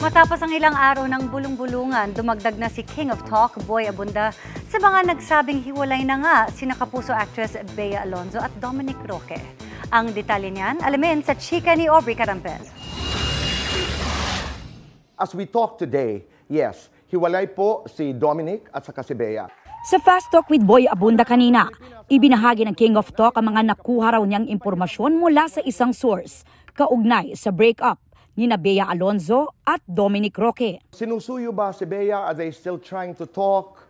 Matapos ang ilang araw ng bulong-bulungan, dumagdag na si King of Talk, Boy Abunda, sa mga nagsabing hiwalay na nga sina Kapuso actress Bea Alonzo at Dominic Roque. Ang detalye niyan, alamin sa chika ni Aubrey Carampel. As we talk today, yes, hiwalay po si Dominic at saka si Bea. Sa Fast Talk with Boy Abunda kanina, ibinahagi ng King of Talk ang mga nakuha raw niyang impormasyon mula sa isang source, kaugnay sa breakup ni Bea Alonzo at Dominic Roque. Sinusuyo ba si Bea? Are they still trying to talk?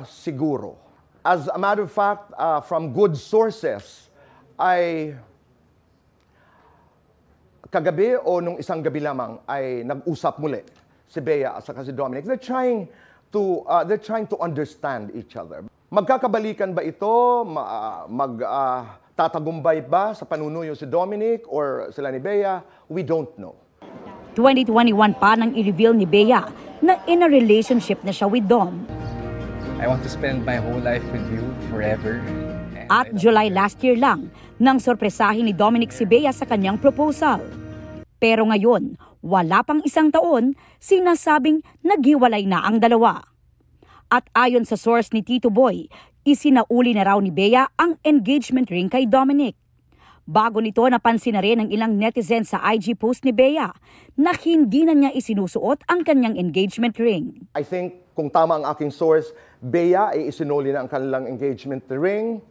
Siguro. As a matter of fact, from good sources, ay kagabi o nung isang gabi lamang ay nag-usap muli si Bea at saka si Dominic. They're trying to understand each other. Magkakabalikan ba ito? Tatagumpay ba sa panunuyo si Dominic or sila ni Bea? We don't know. 2021 pa nang i-reveal ni Bea na in a relationship na siya with Dom. I want to spend my whole life with you forever. At July last year lang nang sorpresahin ni Dominic si Bea sa kanyang proposal. Pero ngayon, wala pang isang taon, sinasabing naghiwalay na ang dalawa. At ayon sa source ni Tito Boy, isinauli na raw ni Bea ang engagement ring kay Dominic. Bago nito, napansin na rin ng ilang netizens sa IG post ni Bea na hindi na niya isinusuot ang kanyang engagement ring. I think kung tama ang aking source, Bea ay isinuli na ang kanilang engagement ring.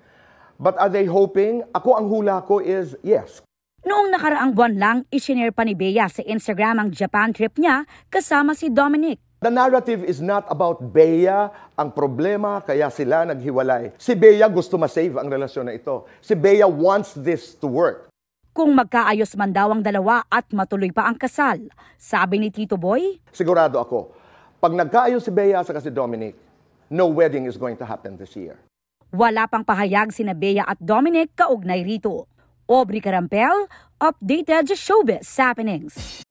But are they hoping? Ako ang hula ko is yes. Noong nakaraang buwan lang, isinare pa ni Bea sa Instagram ang Japan trip niya kasama si Dominic. The narrative is not about Bea ang problema kaya sila naghiwalay. Si Bea gusto ma-save ang relasyon na ito. Si Bea wants this to work. Kung magkaayos man daw ang dalawa at matuloy pa ang kasal, sabi ni Tito Boy, sigurado ako, pag nagkaayos si Bea at si Dominic, no wedding is going to happen this year. Wala pang pahayag sina Bea at Dominic kaugnay rito. Aubrey Carampel, updated sa Showbiz Happenings.